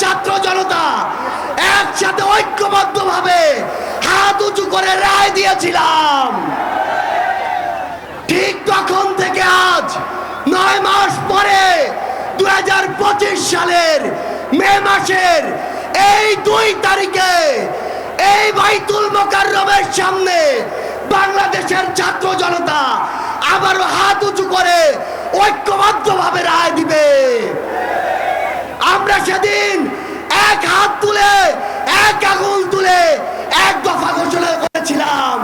ছাত্র জনতা একসাথে ঐক্যবদ্ধভাবে হাত উঁচু করে রায় দিয়েছিলাম। ঠিক তখন থেকে আজ 9 মাস পরে 2025 সালের মে মাসের এই 2 তারিখে এই বাইতুল মোকাররমের সামনে বাংলাদেশের ছাত্র জনতা আবারও হাত উঁচু করে ঐক্যবদ্ধভাবে রায় দিবে। আমরা সেদিন এক হাত তুলে, এক আঙুল তুলে এক দফা ঘোষণা করেছিলাম।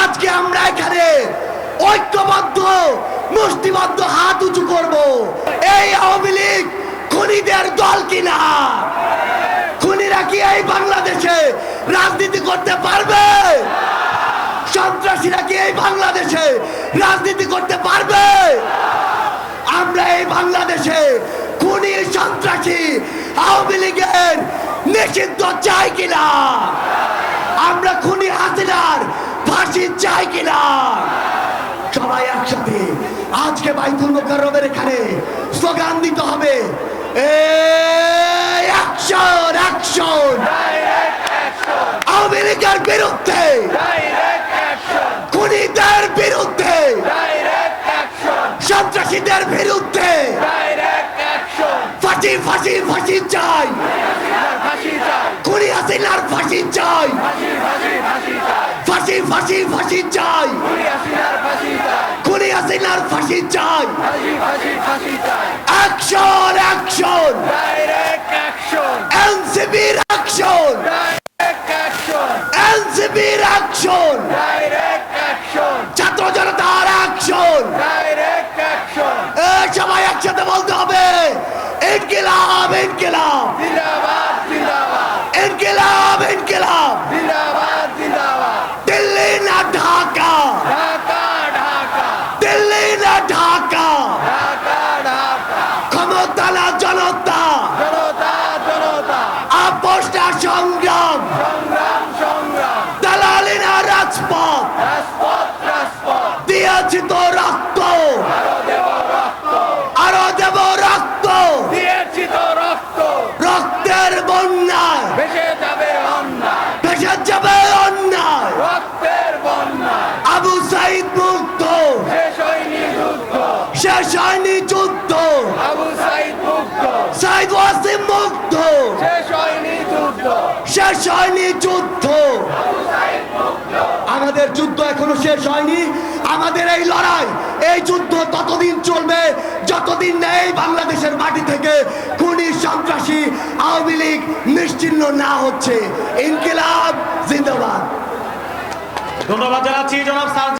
আজকে আমরা এখানে ঐক্যবদ্ধ মুষ্টিবদ্ধ হাত উঁচু করব। এই আওয়ামী লীগ খুনিদের দল কিনা? খুনিরা কি এই বাংলাদেশে রাজনীতি করতে পারবে? সন্ত্রাসীরা কি এই বাংলাদেশে রাজনীতি করতে পারবে? আমরা এই বাংলাদেশে খুনি সন্ত্রাসী আওয়ামী লীগের নিষিদ্ধ চাই কিনা? আমরা খুনি হাসিনার ফাঁসি চাই কিনা? সবাই একসাথে আজকে বাইতুল মোকাররমের এখানে স্লোগান দিতে হবে, অ্যাকশন অ্যাকশন, আওয়ামী লীগের বিরুদ্ধে, খুনিদের বিরুদ্ধে, সন্ত্রাসীদের বিরুদ্ধে ফাঁসি ফাঁসি ফাঁসি চাই, খুনি হাসিনার ফাঁসি চাই, ফাঁসি ফাঁসি ফাঁসি চাই, খুনি হাসিনার ফাঁসি চাই। অ্যাকশন অ্যাকশন, এনসিপির অ্যাকশন, এনসিপির অ্যাকশন, ছাত্র জনতার অ্যাকশন। সবাই একসাথে বলতে হবে, ইনকিলাব ইনকিলাব, ইনকিলাব ইনকিলাব, দিল্লি না ঢাকা, দিল্লি না ঢাকা, ক্ষমতা না জনতা, আপোষ না সংগ্রাম, দালালি না রাজপথ, দিয়েছি তো রক্ত, আরো দেব রক্ত, রক্তের বন্যায় ভেসে যাবে অন্যায়, আবু সাইদ মুক্ত, শেষ হয়নি যুদ্ধ, সাইদ ওয়াসিম মুক্ত, শেষ হয়নি যুদ্ধ। আমাদের যুদ্ধ এখনো শেষ হয়নি। আমাদের এই লড়াই, এই যুদ্ধ ততদিন চলবে যতদিন না এই বাংলাদেশের মাটি থেকে খুনি সন্ত্রাসী আওয়ামী লীগ নিশ্চিহ্ন না হচ্ছে। ইনকিলাব জিন্দাবাদ। ধন্যবাদ জানাচ্ছি জনাব স্যার।